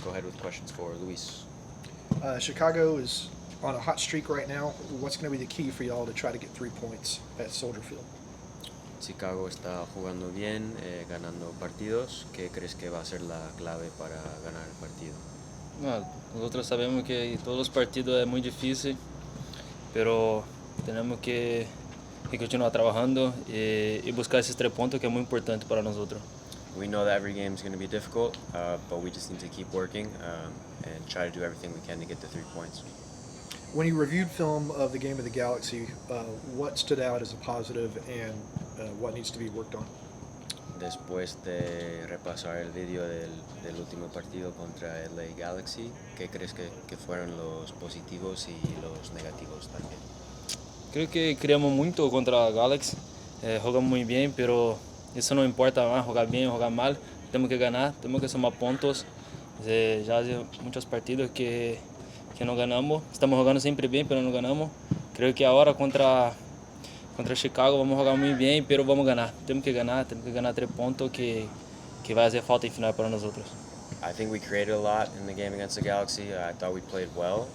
go ahead with questions for Luis. Chicago is on a hot streak right now. What's going to be the key for y'all to try to get 3 points at Soldier Field? Chicago está jugando bien, ganando partidos. ¿Qué crees que va a ser la clave para ganar el partido? Bueno, nosotros sabemos que todos los partidos es muy difícil, pero tenemos que continuar trabajando y buscar esos 3 puntos que es muy importante para nosotros. We know that every game is going to be difficult, but we just need to keep working and try to do everything we can to get the 3 points. When you reviewed film of the game of the Galaxy, what stood out as a positive and what needs to be worked on? Después de repasar el video del último partido contra LA Galaxy, ¿qué crees que fueron los positivos y los negativos también? Creo que criamos mucho contra Galaxy, jugamos muy bien, pero eso no importa más, jugar bien o jugar mal, tenemos que ganar, tenemos que sumar puntos. Ya hace muchos partidos que no ganamos, estamos jugando siempre bien, pero no ganamos. Creo que ahora contra Chicago vamos a jugar muy bien, pero vamos a ganar. Temos que ganar 3 puntos que vai fazer falta em final para nosotros. I think we created a lot in the game against the Galaxy. I thought we played well,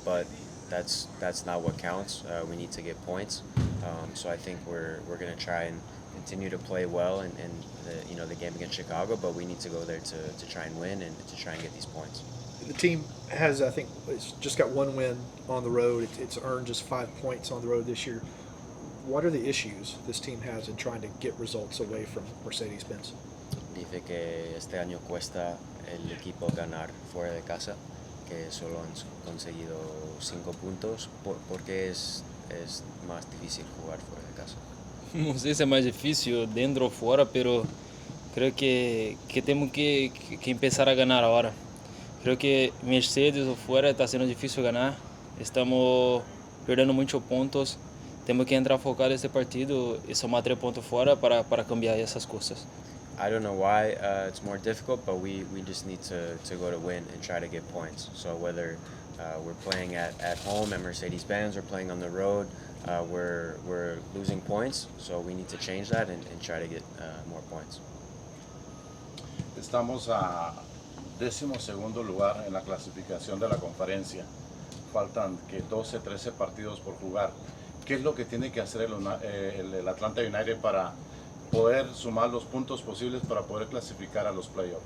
but that's not what counts. We need to get points. So I think we're going to try and continue to play well in the game against Chicago, but we need to go there to try and win and to try and get these points. The team has, I think, it's just got 1 win on the road. It's earned just 5 points on the road this year. What are the issues this team has in trying to get results away from Mercedes-Benz? Dice que este año cuesta el equipo ganar fuera de casa, que solo han conseguido 5 puntos. ¿Por qué es más difícil jugar fuera de casa? Não sei se é mais difícil dentro ou fora, pero creo que temos que começar a ganhar agora. Creo que Mercedes ou fora está sendo difícil ganhar. Estamos perdendo muitos pontos. Temos que entrar focado nesse partido e somar 3 pontos fora para cambiar essas coisas. I don't know why it's more difficult, but we just need to go to win and try to get points. So whether we're playing at home at Mercedes-Benz or playing on the road, we're losing points. So we need to change that and try to get more points. Estamos a 12º lugar en la clasificación de la conferencia. Faltan 12, 13 partidos por jugar. ¿Qué es lo que tiene que hacer el Atlanta United para poder sumar los puntos posibles para poder clasificar a los playoffs?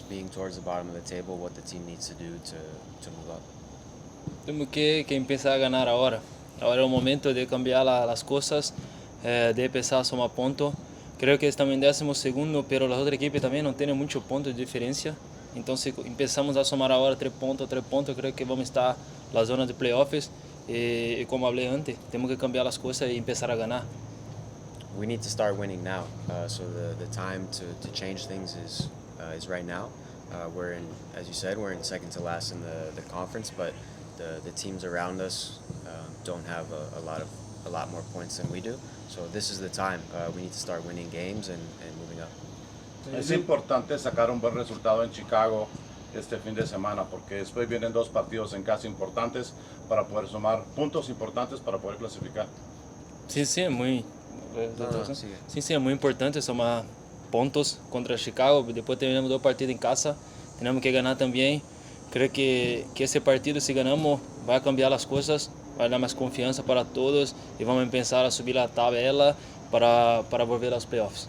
Being towards the bottom of the table, what the team needs to do to move up. Temos que empezar a ganar ahora. Ahora es el momento de cambiar las cosas, de empezar a sumar puntos. Creo que estamos en 12º, pero las otras equipos también no tienen muchos puntos de diferencia. Entonces empezamos a sumar ahora 3 puntos, creo que vamos a estar en la zona de playoffs. Y como hablé antes, tenemos que cambiar las cosas y empezar a ganar. We need to start winning now. So the time to change things is right now. We're in, as you said, we're in second to last in the conference, but the teams around us don't have a lot more points than we do. So this is the time. We need to start winning games and moving up. Es importante sacar un buen resultado en Chicago este fin de semana, porque después vienen 2 partidos en casa importantes para poder sumar puntos importantes para poder clasificar. Sim, é muito. Sim, é muito importante somar pontos contra Chicago. Depois terminamos 2 partidos em casa, temos que ganhar também. Creio que esse partido, se ganhamos, vai cambiar as coisas, vai dar mais confiança para todos e vamos pensar a subir a tabela para volver aos playoffs.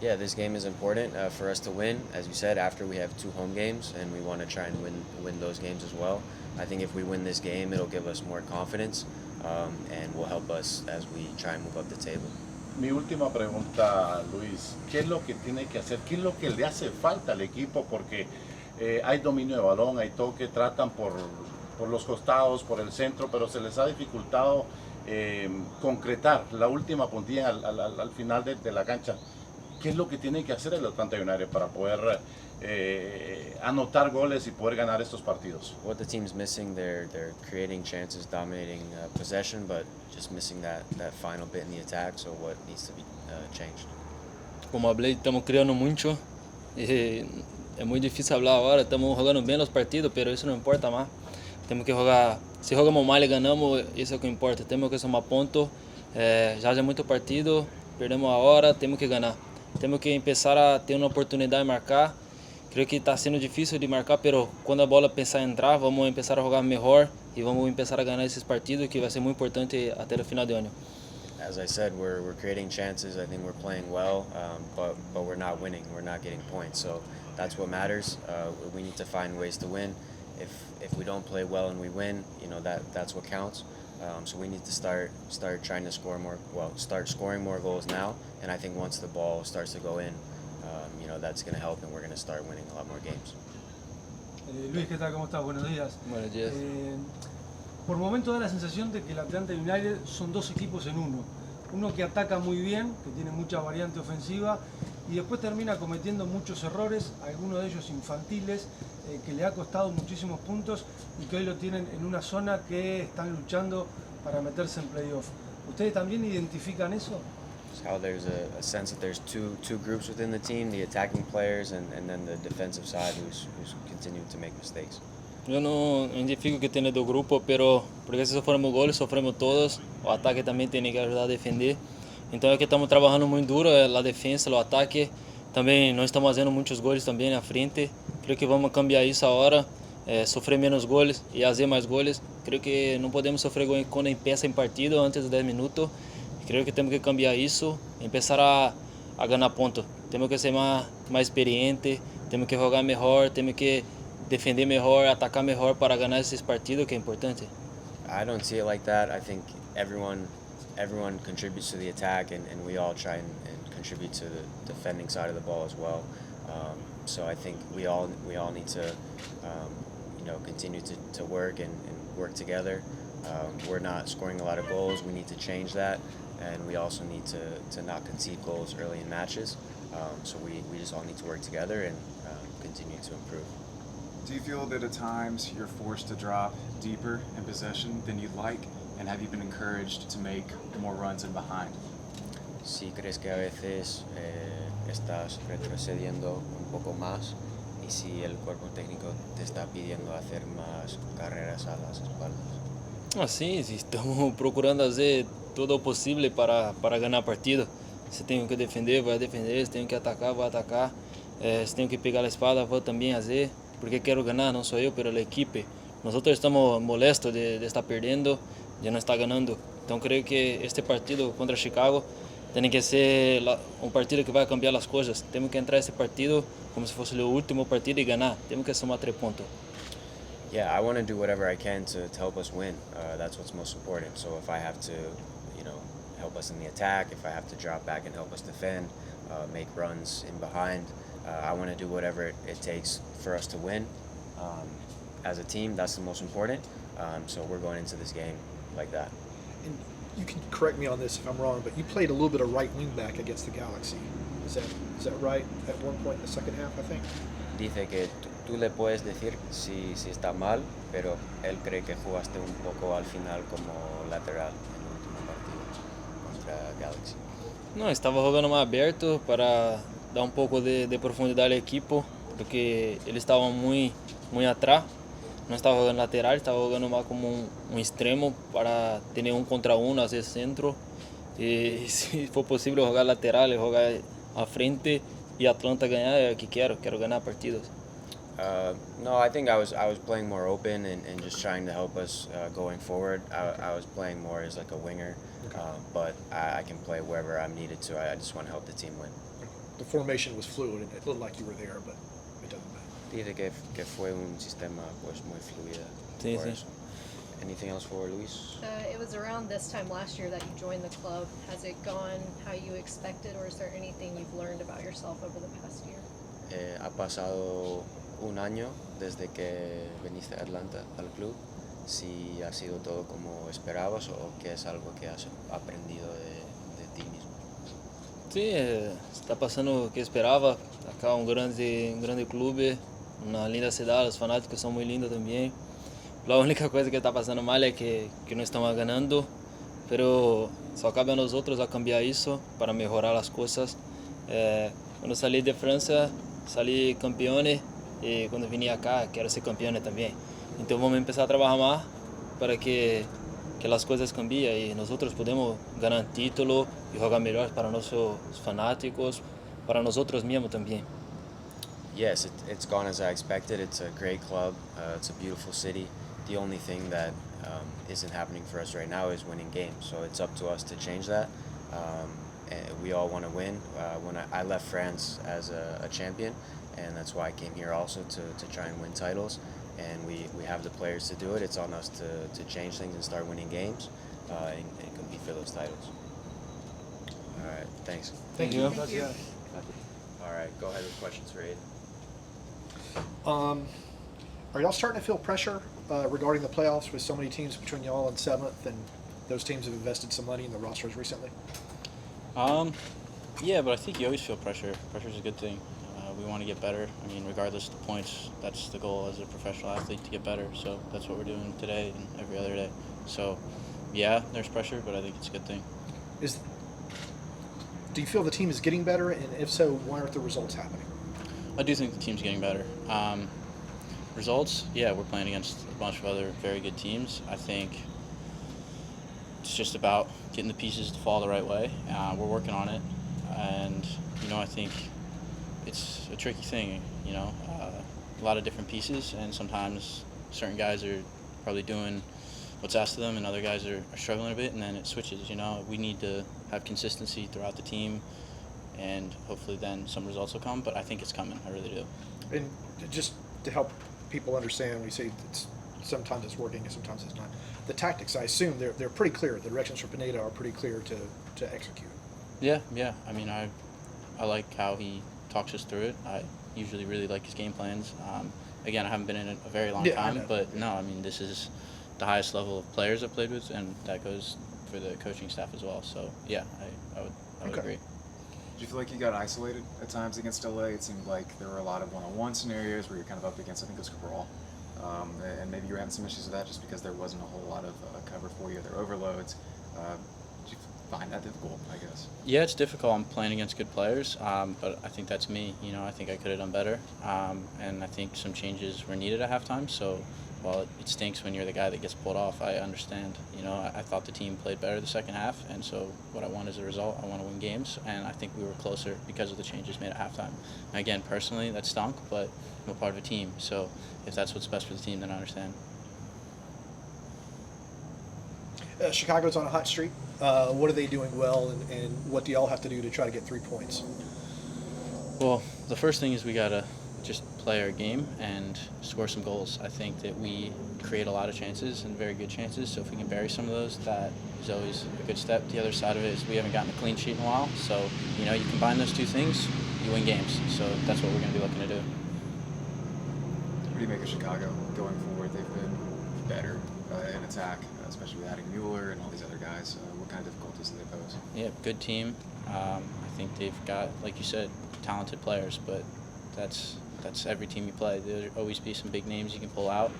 Yeah, this game is important for us to win. As you said, after we have 2 home games, and we want to try and win those games as well. I think if we win this game, it'll give us more confidence and will help us as we try and move up the table. Mi última pregunta, Luis, ¿qué es lo que tiene que hacer? ¿Qué es lo que le hace falta al equipo? Porque hay dominio de balón, hay toque, tratan por los costados, por el centro, pero se les ha dificultado concretar la última puntilla al final de la cancha. ¿Qué es lo que tiene que hacer el Atlanta United para poder anotar goles y poder ganar estos partidos? What the team's missing, they're creating chances, dominating possession, but just missing that final bit in the attack. So what needs to be changed? Como hablei, estamos criando muito. É muito difícil falar agora. Estamos jogando bem os partidos, mas isso não importa mais. Temos que jogar. Se jogamos mal e ganhamos, isso é o que importa. Temos que somar pontos. Já é muito partido, perdemos a hora, temos que ganhar. Temos que começar a ter uma oportunidade de marcar. Creio que está sendo difícil de marcar, pero quando a bola pensar em entrar, vamos começar a jogar melhor e vamos começar a ganhar esses partidos que vai ser muito importante até o final do ano. As I said, we're creating chances. I think we're playing well, but we're not winning. We're not getting points. So that's what matters. We need to find ways to win. If we don't play well and we win, that's what counts. So we need to start trying to score more. Well, start scoring more goals now. And I think once the ball starts to go in, that's going to help, and we're going to start winning a lot more games. Luis, ¿qué tal? ¿Cómo estás? Buenos días. Buenos días. Por momentos da la sensación de que el Atlanta United son dos equipos en uno. Uno que ataca muy bien, que tiene mucha variante ofensiva y después termina cometiendo muchos errores, algunos de ellos infantiles, que le ha costado muchísimos puntos y que hoy lo tienen en una zona que están luchando para meterse en playoff. ¿Ustedes también identifican eso? How there's a sense that there's two groups within the team, the attacking players and then the defensive side who's continuing to make mistakes. Eu não identifico que tem do grupo, porque se sofremos goles, sofremos todos. O ataque também tem que ajudar a defender. Então é que estamos trabalhando muito duro, a defesa, o ataque. Também nós estamos fazendo muitos goles também na frente. Creio que vamos cambiar isso agora, sofrer menos goles e fazer mais goles. Creio que não podemos sofrer gol quando empieza em partido, antes de 10 minutos. Creio que temos que cambiar isso, começar a ganhar pontos. Temos que ser mais experiente, temos que jogar melhor, temos que defender melhor, atacar melhor para ganhar esses partidos, que é importante. I don't see it like that. I think everyone contributes to the attack, and we all try and contribute to the defending side of the ball as well. So I think we all need to continue to work and work together. We're not scoring a lot of goals. We need to change that, and we also need to not concede goals early in matches. So we just all need to work together and continue to improve. Do you feel that at times you're forced to drop deeper in possession than you'd like? And have you been encouraged to make more runs in behind? Si crees que a veces estás retrocediendo un poco más, y si el cuerpo técnico te está pidiendo hacer más carreras a las espaldas. Sim, estamos procurando fazer todo o possível para ganhar a partida. Se tenho que defender, vai defender. Se tenho que atacar, vai atacar. Se tenho que pegar a espada, vou também fazer. Porque quero ganhar, não sou eu, pero a equipe. Nós estamos molestos de estar perdendo, de não estar ganhando. Então creio que este partido contra Chicago tem que ser um partido que vai cambiar as coisas. Temos que entrar nesse partido como se fosse o último partido e ganhar. Temos que somar 3 pontos. Yeah, I want to do whatever I can to help us win. That's what's most important. So if I have to, help us in the attack, if I have to drop back and help us defend, make runs in behind, I want to do whatever it takes for us to win. As a team, that's the most important. So we're going into this game like that. And you can correct me on this if I'm wrong, but you played a little bit of right wing back against the Galaxy. Is that right? At one point in the second half, I think. Dice que tú le puedes decir si está mal, pero él cree que jugaste un poco al final como lateral en el último partido contra Galaxy. Não, estava jogando mais aberto para dar um pouco de profundidade ao equipo, porque eles estavam muito atrás. Não estava jogando lateral, estava jogando mais como um extremo para ter contra um, fazer centro. E se for possível jogar lateral, jogar à frente e Atlanta ganhar, é o que quero ganhar partidas. No, I think I was playing more open and just trying to help us going forward. I was playing more as like a winger, but I can play wherever I'm needed to. I just want to help the team win. The formation was fluid, and it looked like you were there, but it doesn't matter. Dice que fue un sistema pues muy fluido. Sí, por sí. eso. Anything else for Luis? It was around this time last year that you joined the club. Has it gone how you expected, or is there anything you've learned about yourself over the past year? Ha pasado un año desde que viniste a Atlanta al club. Si ha sido todo como esperabas o qué es algo que has aprendido de ti mismo. Sim, está passando o que eu esperava. Acá um grande clube, uma linda cidade, os fanáticos são muito lindos também. A única coisa que está passando mal é que não estamos ganhando, pero só cabe a nós outros a cambiar isso para melhorar as coisas. Quando saí de França, saí campeão e quando vim cá, quero ser campeão também. Então vamos começar a trabalhar mais para que as coisas cambiem e nós outros podemos ganhar título e jogar melhor para nossos fanáticos, para nós outros mesmos também. Yes, it's gone as I expected. It's a great club. It's a beautiful city. The only thing that isn't happening for us right now is winning games. So it's up to us to change that. And we all want to win. When I left France as a champion, and that's why I came here also to try and win titles. And we have the players to do it. It's on us to change things and start winning games and compete for those titles. All right, thanks. Thank you. All right, go ahead with questions for Aiden. Are y'all starting to feel pressure regarding the playoffs with so many teams between y'all and 7th, and those teams have invested some money in the rosters recently? Yeah, but I think you always feel pressure. Pressure is a good thing. We want to get better. I mean, regardless of the points, that's the goal as a professional athlete, to get better. So that's what we're doing today and every other day. So, yeah, there's pressure, but I think it's a good thing. Do you feel the team is getting better, and if so, why aren't the results happening? I do think the team's getting better. Results, yeah, we're playing against a bunch of other very good teams. I think it's just about getting the pieces to fall the right way. We're working on it, and, I think it's a tricky thing, a lot of different pieces, and sometimes certain guys are probably doing what's asked of them and other guys are struggling a bit, and then it switches. We need to have consistency throughout the team, and hopefully then some results will come, but I think it's coming. I really do. And just to help people understand, we say sometimes it's working and sometimes it's not. The tactics, I assume they're pretty clear. The directions for Pineda are pretty clear to execute. Yeah. I mean, I like how he talks us through it. I usually really like his game plans. Again, I haven't been in it a very long time, but no, I mean, this is the highest level of players I've played with, and that goes for the coaching staff as well. So, yeah, I would agree. Did you feel like you got isolated at times against LA? It seemed like there were a lot of one-on-one scenarios where you're kind of up against, I think it was Cabral. And maybe you were having some issues with that just because there wasn't a whole lot of cover for you. There were overloads. Did you find that difficult, I guess? Yeah, it's difficult. I'm playing against good players, but I think that's me. I think I could have done better. And I think some changes were needed at halftime. So while it stinks when you're the guy that gets pulled off, I understand. I thought the team played better the second half, and so what I want as a result, I want to win games, and I think we were closer because of the changes made at halftime. And again, personally, that stunk, but I'm a part of a team, so if that's what's best for the team, then I understand. Chicago's on a hot streak. What are they doing well, and what do y'all have to do to try to get 3 points? Well, the first thing is we got to just play our game and score some goals. I think that we create a lot of chances and very good chances, so if we can bury some of those, that is always a good step. The other side of it is we haven't gotten a clean sheet in a while, so you combine those two things, you win games. So that's what we're going to be looking to do. What do you make of Chicago going forward? They've been better in attack, especially with adding Mueller and all these other guys. What kind of difficulties do they pose? Yeah, good team. I think they've got, like you said, talented players, but that's every team you play. There'll always be some big names you can pull out.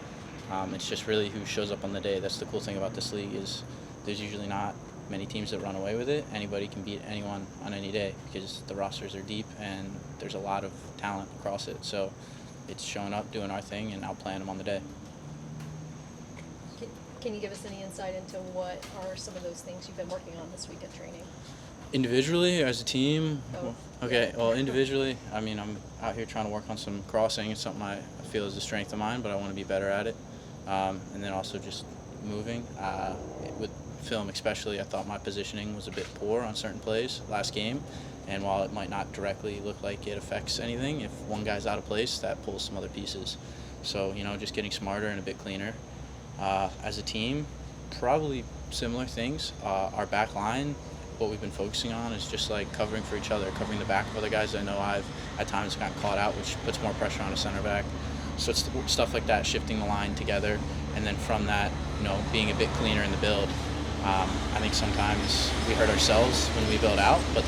It's just really who shows up on the day. That's the cool thing about this league is there's usually not many teams that run away with it. Anybody can beat anyone on any day because the rosters are deep and there's a lot of talent across it. So it's showing up, doing our thing, and outplaying them on the day. Can you give us any insight into what are some of those things you've been working on this week at training? Individually or as a team? Both. Okay, well, individually, I mean, I'm out here trying to work on some crossing. It's something I feel is a strength of mine, but I want to be better at it. And then also just moving. With film especially, I thought my positioning was a bit poor on certain plays last game. And while it might not directly look like it affects anything, if one guy's out of place, that pulls some other pieces. So, just getting smarter and a bit cleaner. As a team, probably similar things. Our back line, what we've been focusing on is just like covering for each other, covering the back of other guys. I know I've at times gotten caught out, which puts more pressure on a center back. So it's stuff like that, shifting the line together, and then from that, being a bit cleaner in the build. I think sometimes we hurt ourselves when we build out, but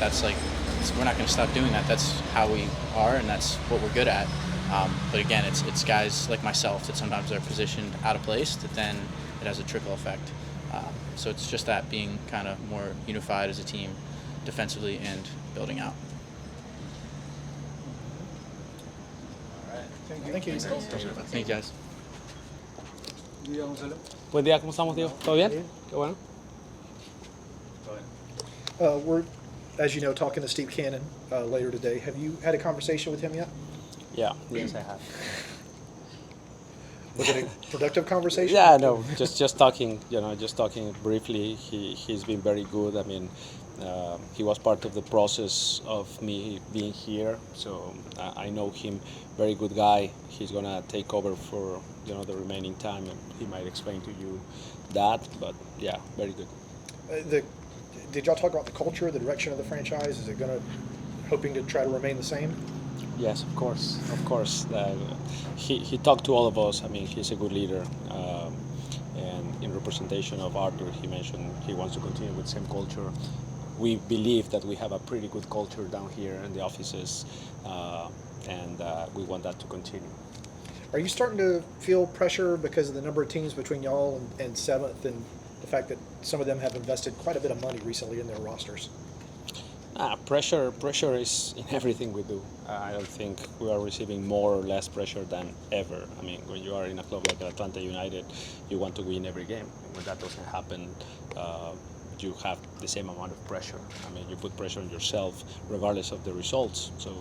we're not going to stop doing that. That's how we are, and that's what we're good at. But again, it's guys like myself that sometimes are positioned out of place that then it has a trickle effect. So it's just that, being kind of more unified as a team defensively and building out. All right. Thank you. Thank you, guys. Gonzalo. Buen día, ¿cómo estamos, tío? ¿Todo bien? Qué bueno. We're, as you know, talking to Steve Cannon later today. Have you had a conversation with him yet? Yeah, yes, I have. Was it a productive conversation? Yeah, no, just talking, just talking briefly. He's been very good. I mean, he was part of the process of me being here, so I know him. Very good guy. He's gonna take over for the remaining time, and he might explain to you that. But yeah, very good. Did y'all talk about the culture, the direction of the franchise? Is it hoping to try to remain the same? Yes, of course, of course. He talked to all of us. I mean, he's a good leader, and in representation of Arthur, he mentioned he wants to continue with the same culture. We believe that we have a pretty good culture down here in the offices, and we want that to continue. Are you starting to feel pressure because of the number of teams between y'all and seventh, and the fact that some of them have invested quite a bit of money recently in their rosters? Pressure is in everything we do. I don't think we are receiving more or less pressure than ever. I mean, when you are in a club like Atlanta United, you want to win every game. When that doesn't happen, you have the same amount of pressure. I mean, you put pressure on yourself regardless of the results. So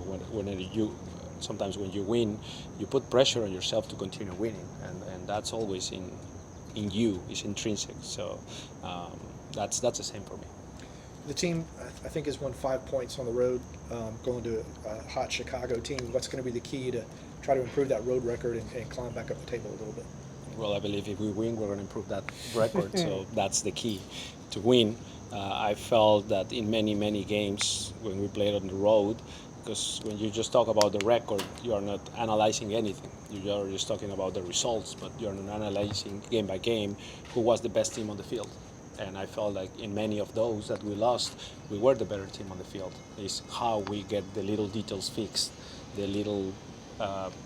sometimes when you win, you put pressure on yourself to continue winning, and that's always in you. It's intrinsic. So that's the same for me. The team, I think, has won 5 points on the road, going to a hot Chicago team. What's going to be the key to try to improve that road record and climb back up the table a little bit? Well, I believe if we win, we're going to improve that record. So that's the key to win. I felt that in many games when we played on the road, because when you just talk about the record, you are not analyzing anything. You are just talking about the results, but you are not analyzing game by game who was the best team on the field. And I felt like in many of those that we lost, we were the better team on the field. It's how we get the little details fixed, the little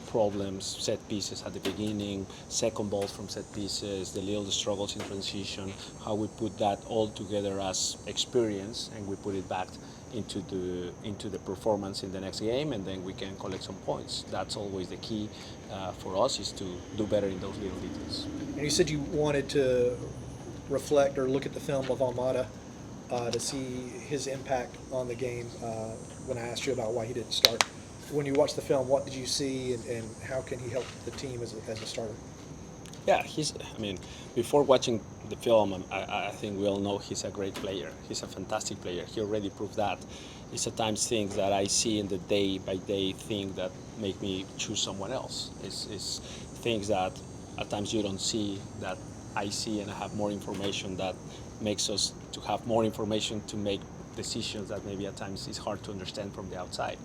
problems, set pieces at the beginning, second balls from set pieces, the little struggles in transition, how we put that all together as experience and we put it back into the performance in the next game, and then we can collect some points. That's always the key for us, is to do better in those little details. And you said you wanted to reflect or look at the film of Almada to see his impact on the game when I asked you about why he didn't start. When you watched the film, what did you see, and how can he help the team as a starter? Yeah, before watching the film, I think we all know he's a great player. He's a fantastic player. He already proved that. It's at times things that I see in the day-by-day thing that make me choose someone else. It's things that at times you don't see that I see, and I have more information that makes us to have more information to make decisions that maybe at times is hard to understand from the outside.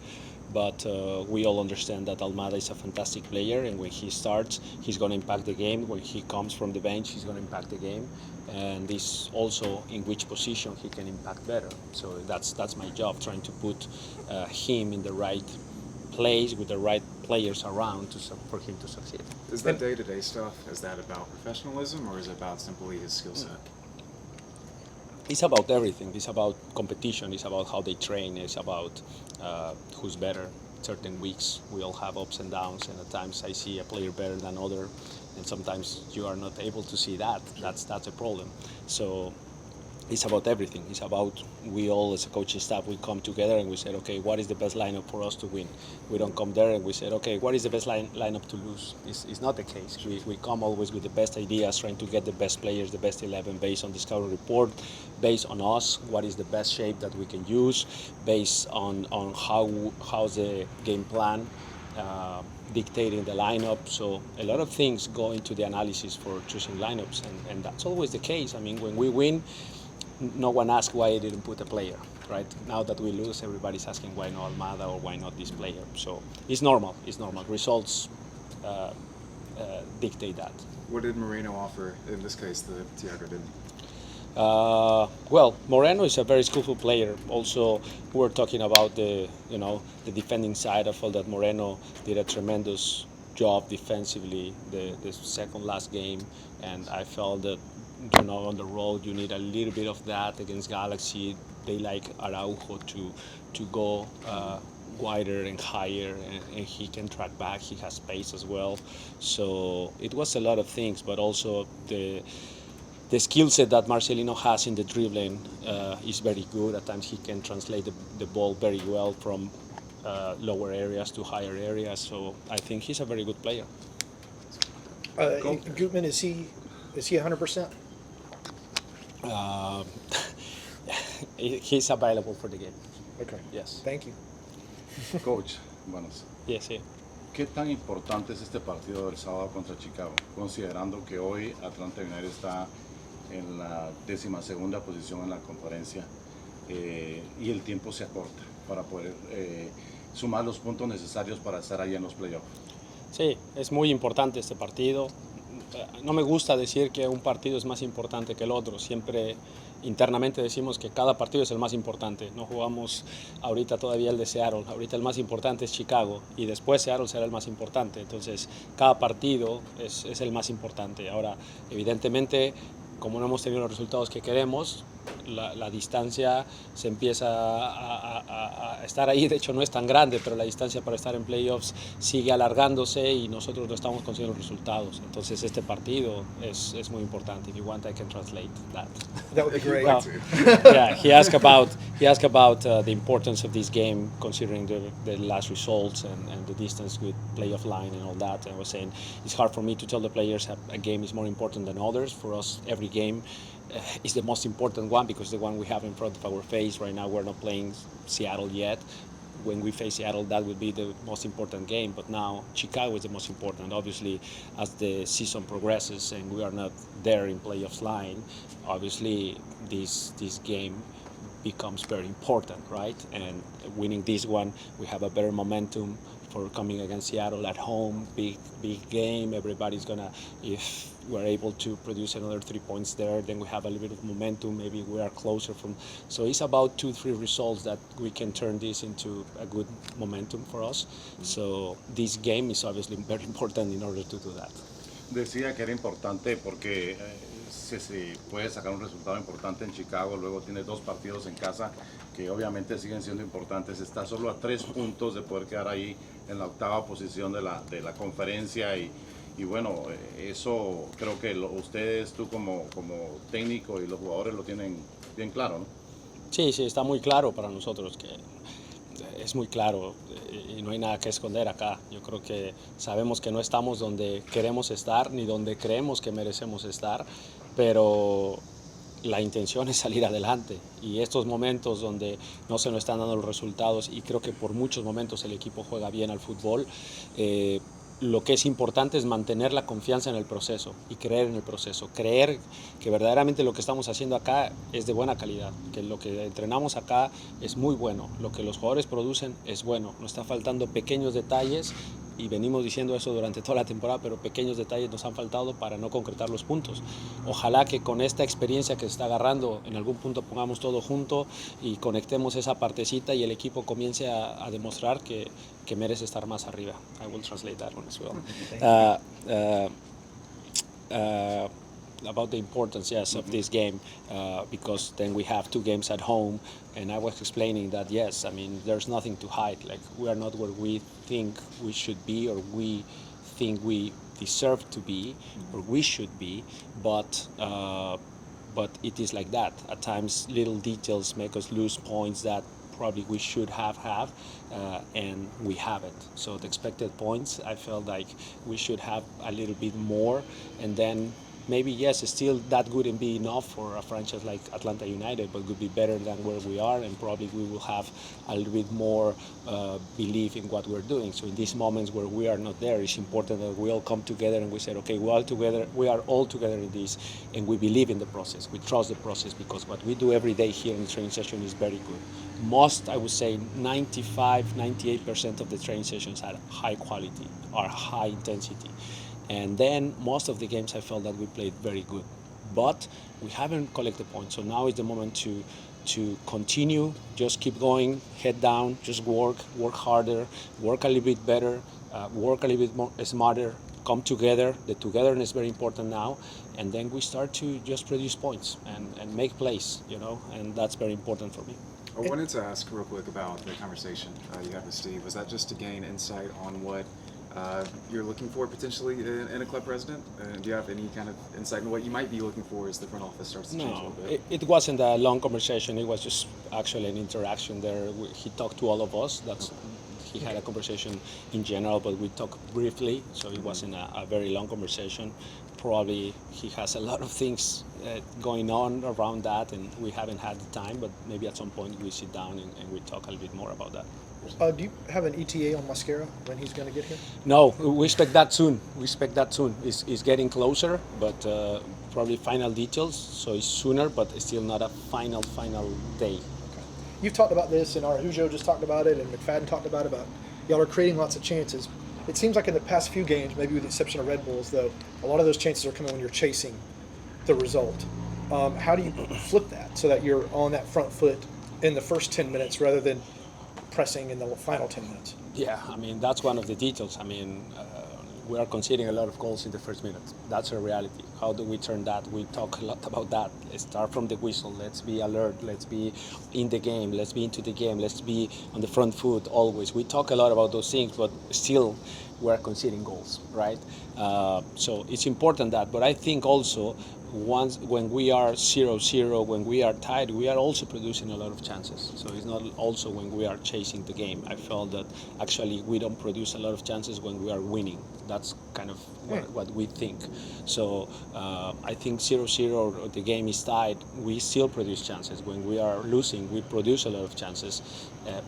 But we all understand that Almada is a fantastic player, and when he starts, he's going to impact the game. When he comes from the bench, he's going to impact the game. And this also in which position he can impact better. So that's my job, trying to put him in the right place with the right players around for him to succeed. Is that day-to-day stuff, is that about professionalism, or is it about simply his skill set? It's about everything. It's about competition. It's about how they train. It's about who's better. Certain weeks we all have ups and downs, and at times I see a player better than other, and sometimes you are not able to see that. That's a problem. So it's about everything. It's about we all as a coaching staff, we come together and we said, okay, what is the best lineup for us to win? We don't come there and we said, okay, what is the best lineup to lose? It's not the case. We come always with the best ideas, trying to get the best players, the best 11 based on the scouting report, based on us, what is the best shape that we can use, based on how's the game plan, dictating the lineup. So a lot of things go into the analysis for choosing lineups, and that's always the case. I mean, when we win, no one asks why I didn't put a player, right? Now that we lose, everybody's asking why not Almada or why not this player. So it's normal. Results dictate that. What did Moreno offer in this case that Thiago didn't? Well, Moreno is a very skillful player. Also, we were talking about the defending side. I felt that Moreno did a tremendous job defensively the second last game, and I felt that on the road you need a little bit of that. Against Galaxy, they like Araújo to go wider and higher, and he can track back. He has pace as well. So it was a lot of things, but also the skill set that Marcelino has in the dribbling is very good. At times he can translate the ball very well from lower areas to higher areas. So I think he's a very good player. Gutman, is he 100%? He's available for the game. Okay. Yes. Thank you. Coach, buenos. Yes. Yeah. ¿Qué tan importante es este partido del sábado contra Chicago, considerando que hoy Atlanta United está en la 12ª posición en la conferencia y el tiempo se acorta para poder sumar los puntos necesarios para estar ahí en los playoffs? Sí, es muy importante este partido. No me gusta decir que un partido es más importante que el otro. Siempre internamente decimos que cada partido es el más importante. No jugamos ahorita todavía el de Seattle. Ahorita el más importante es Chicago y después Seattle será el más importante. Entonces, cada partido es el más importante. Ahora, evidentemente, como no hemos tenido los resultados que queremos, la distancia se empieza a estar ahí. De hecho, no es tan grande, pero la distancia para estar en playoffs sigue alargándose y nosotros no estamos consiguiendo los resultados. Entonces, este partido es muy importante. If you want, I can translate that. That would be great. Well, yeah, he asked about the importance of this game, considering the last results and the distance with playoff line and all that. And I was saying it's hard for me to tell the players a game is more important than others. For us, every game is the most important one because the one we have in front of our face right now. We're not playing Seattle yet. When we face Seattle, that would be the most important game. But now Chicago is the most important. Obviously, as the season progresses and we are not there in playoffs line, obviously this game becomes very important, right? And winning this one, we have a better momentum for coming against Seattle at home. Big game. Everybody's gonna, if we're able to produce another 3 points there, then we have a little bit of momentum. Maybe we are closer from. So it's about 2-3 results that we can turn this into a good momentum for us. So this game is obviously very important in order to do that. Decía que era importante porque se puede sacar un resultado importante en Chicago, luego tiene 2 partidos en casa que obviamente siguen siendo importantes. Está solo a 3 puntos de poder quedar ahí en la 8ª posición de la conferencia y bueno, eso creo que ustedes, tú como técnico y los jugadores lo tienen bien claro, ¿no? Sí, está muy claro para nosotros, que es muy claro y no hay nada que esconder acá. Yo creo que sabemos que no estamos donde queremos estar ni donde creemos que merecemos estar, pero la intención es salir adelante y estos momentos donde no se nos están dando los resultados y creo que por muchos momentos el equipo juega bien al fútbol, lo que es importante es mantener la confianza en el proceso y creer en el proceso, creer que verdaderamente lo que estamos haciendo acá es de buena calidad, que lo que entrenamos acá es muy bueno, lo que los jugadores producen es bueno, nos está faltando pequeños detalles y venimos diciendo eso durante toda la temporada, pero pequeños detalles nos han faltado para no concretar los puntos. Ojalá que con esta experiencia que se está agarrando en algún punto pongamos todo junto y conectemos esa partecita y el equipo comience a demostrar que merece estar más arriba. I will translate that one as well. About the importance, yes, of this game, because then we have 2 games at home, and I was explaining that, yes, I mean, there's nothing to hide. Like, we are not where we think we should be or we think we deserve to be or we should be, but it is like that. At times, little details make us lose points that probably we should have, and we haven't. So the expected points, I felt like we should have a little bit more, and then maybe, yes, it's still that good and be enough for a franchise like Atlanta United, but would be better than where we are, and probably we will have a little bit more belief in what we're doing. So in these moments where we are not there, it's important that we all come together and we say, okay, we are all together in this, and we believe in the process. We trust the process because what we do every day here in the training session is very good. Most, I would say, 98% of the training sessions are high quality, are high intensity. And then most of the games I felt that we played very good, but we haven't collected points. So now is the moment to continue, just keep going, head down, just work harder, work a little bit better, work a little bit more smarter, come together. The togetherness is very important now, and then we start to just produce points and make plays, and that's very important for me. I wanted to ask real quick about the conversation you had with Steve. Was that just to gain insight on what you're looking for potentially in a club president? Do you have any kind of insight on what you might be looking for as the front office starts to change a little bit? It wasn't a long conversation. It was just actually an interaction there. He talked to all of us. He had a conversation in general, but we talked briefly, so it wasn't a very long conversation. Probably he has a lot of things going on around that, and we haven't had the time, but maybe at some point we sit down and we talk a little bit more about that. Do you have an ETA on Mascara when he's going to get here? No, we expect that soon. It's getting closer, but probably final details, so it's sooner, but it's still not a final day. You've talked about this, and Araújo just talked about it, and McFadden talked about y'all are creating lots of chances. It seems like in the past few games, maybe with the exception of Red Bulls, though, a lot of those chances are coming when you're chasing the result. How do you flip that so that you're on that front foot in the first 10 minutes rather than pressing in the final 10 minutes? Yeah, I mean, that's one of the details. I mean, we are conceding a lot of goals in the first minute. That's a reality. How do we turn that? We talk a lot about that. Let's start from the whistle. Let's be alert. Let's be in the game. Let's be into the game. Let's be on the front foot always. We talk a lot about those things, but still we're conceding goals, right? So it's important that. But I think also when we are 0-0, when we are tied, we are also producing a lot of chances. So it's not also when we are chasing the game. I felt that actually we don't produce a lot of chances when we are winning. That's kind of what we think. So I think 0-0 or the game is tied, we still produce chances. When we are losing, we produce a lot of chances.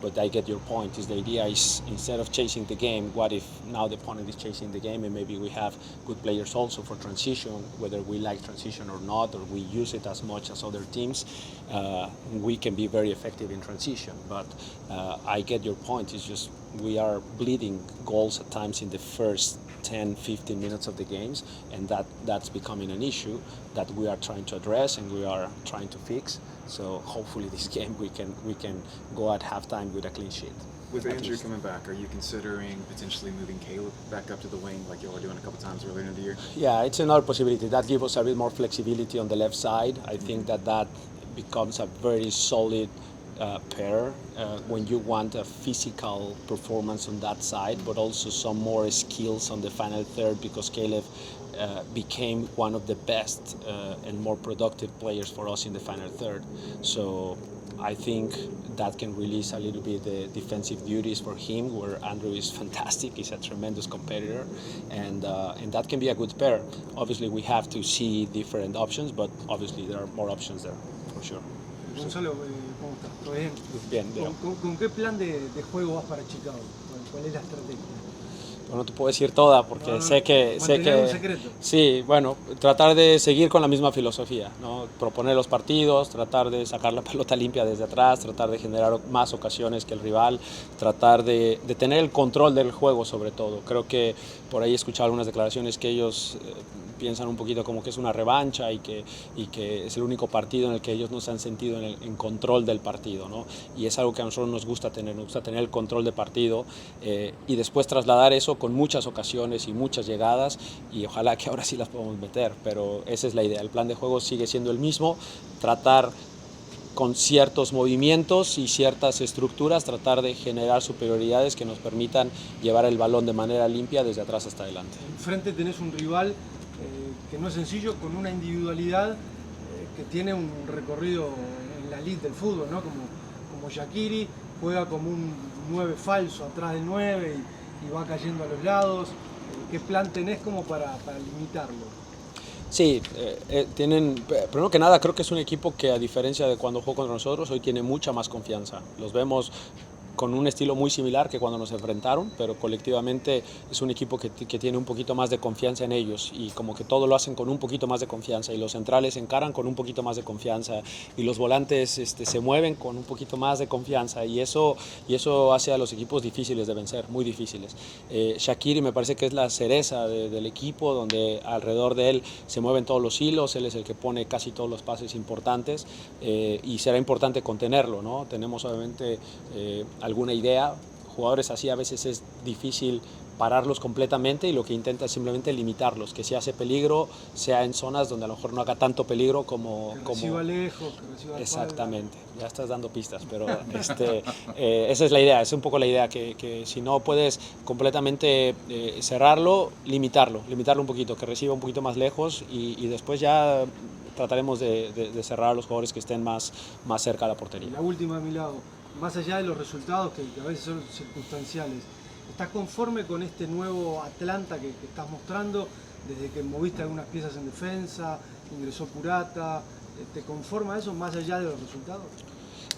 But I get your point. The idea is instead of chasing the game, what if now the opponent is chasing the game and maybe we have good players also for transition, whether we like transition or not, or we use it as much as other teams, we can be very effective in transition. But I get your point. It's just we are bleeding goals at times in the first 10-15 minutes of the games, and that's becoming an issue that we are trying to address and we are trying to fix. So hopefully this game we can go at halftime with a clean sheet. With Andrew coming back, are you considering potentially moving Caleb back up to the wing like you were doing a couple times earlier in the year? Yeah, it's another possibility. That gives us a bit more flexibility on the left side. I think that becomes a very solid pair when you want a physical performance on that side, but also some more skills on the final third, because Caleb became one of the best and more productive players for us in the final third. So I think that can release a little bit the defensive duties for him, where Andrew is fantastic. He's a tremendous competitor, and that can be a good pair. Obviously, we have to see different options, but obviously there are more options there, for sure. Gonzalo, ¿cómo estás? ¿Todo bien? Bien. ¿Con qué plan de juego vas para Chicago? ¿Cuál es la estrategia? No te puedo decir toda porque sé que un secreto. Sí, bueno, tratar de seguir con la misma filosofía, ¿no? Proponer los partidos, tratar de sacar la pelota limpia desde atrás, tratar de generar más ocasiones que el rival, tratar de tener el control del juego sobre todo. Creo que por ahí he escuchado algunas declaraciones que ellos piensan un poquito como que es una revancha y que es el único partido en el que ellos no se han sentido en control del partido, ¿no? Y es algo que a nosotros nos gusta tener el control de partido y después trasladar eso con muchas ocasiones y muchas llegadas, y ojalá que ahora sí las podamos meter, pero esa es la idea. El plan de juego sigue siendo el mismo, tratar con ciertos movimientos y ciertas estructuras, tratar de generar superioridades que nos permitan llevar el balón de manera limpia desde atrás hasta adelante. Enfrente tenés un rival que no es sencillo, con una individualidad que tiene un recorrido en la elite del fútbol, ¿no? Como Shaqiri, juega como un 9 falso atrás del 9 y va cayendo a los lados. ¿Qué plan tenés como para limitarlo? Sí, primero que nada creo que es un equipo que, a diferencia de cuando jugó contra nosotros, hoy tiene mucha más confianza. Los vemos con un estilo muy similar que cuando nos enfrentaron, pero colectivamente es un equipo que tiene un poquito más de confianza en ellos, y como que todo lo hacen con un poquito más de confianza, y los centrales encaran con un poquito más de confianza, y los volantes se mueven con un poquito más de confianza, y eso hace a los equipos difíciles de vencer, muy difíciles. Shaqiri me parece que es la cereza del equipo, donde alrededor de él se mueven todos los hilos, él es el que pone casi todos los pases importantes, y será importante contenerlo, ¿no? Tenemos obviamente alguna idea. Jugadores así a veces es difícil pararlos completamente, y lo que intenta es simplemente limitarlos, que si hace peligro sea en zonas donde a lo mejor no haga tanto peligro como reciba lejos, que reciba exactamente, ya estás dando pistas, pero esa es la idea, es un poco la idea, que si no puedes completamente cerrarlo, limitarlo un poquito, que reciba un poquito más lejos, y después ya trataremos de cerrar a los jugadores que estén más cerca de la portería. La última de mi lado. más allá de los resultados que a veces son circunstanciales, ¿estás conforme con este nuevo Atlanta que estás mostrando desde que moviste algunas piezas en defensa, ingresó Purata? ¿Te conforma eso más allá de los resultados?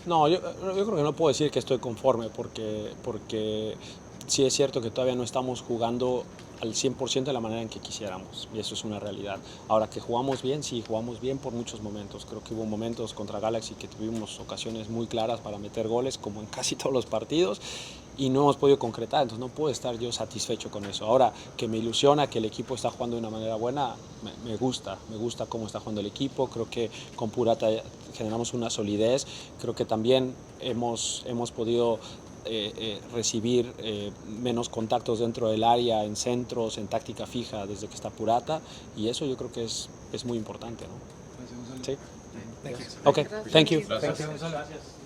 No, yo creo que no puedo decir que estoy conforme porque sí es cierto que todavía no estamos jugando al 100% de la manera en que quisiéramos, y eso es una realidad. Ahora, que jugamos bien, sí, jugamos bien por muchos momentos. Creo que hubo momentos contra Galaxy que tuvimos ocasiones muy claras para meter goles, como en casi todos los partidos, y no hemos podido concretar, entonces no puedo estar yo satisfecho con eso. Ahora, que me ilusiona que el equipo está jugando de una manera buena, me gusta cómo está jugando el equipo. Creo que con Purata generamos una solidez, creo que también hemos podido recibir menos contactos dentro del área, en centros, en táctica fija desde que está Purata, y eso yo creo que es muy importante, ¿no? Gracias, Gonzalo. Sí. Thank you. Okay, thank you. Gracias. Gracias, Gonzalo.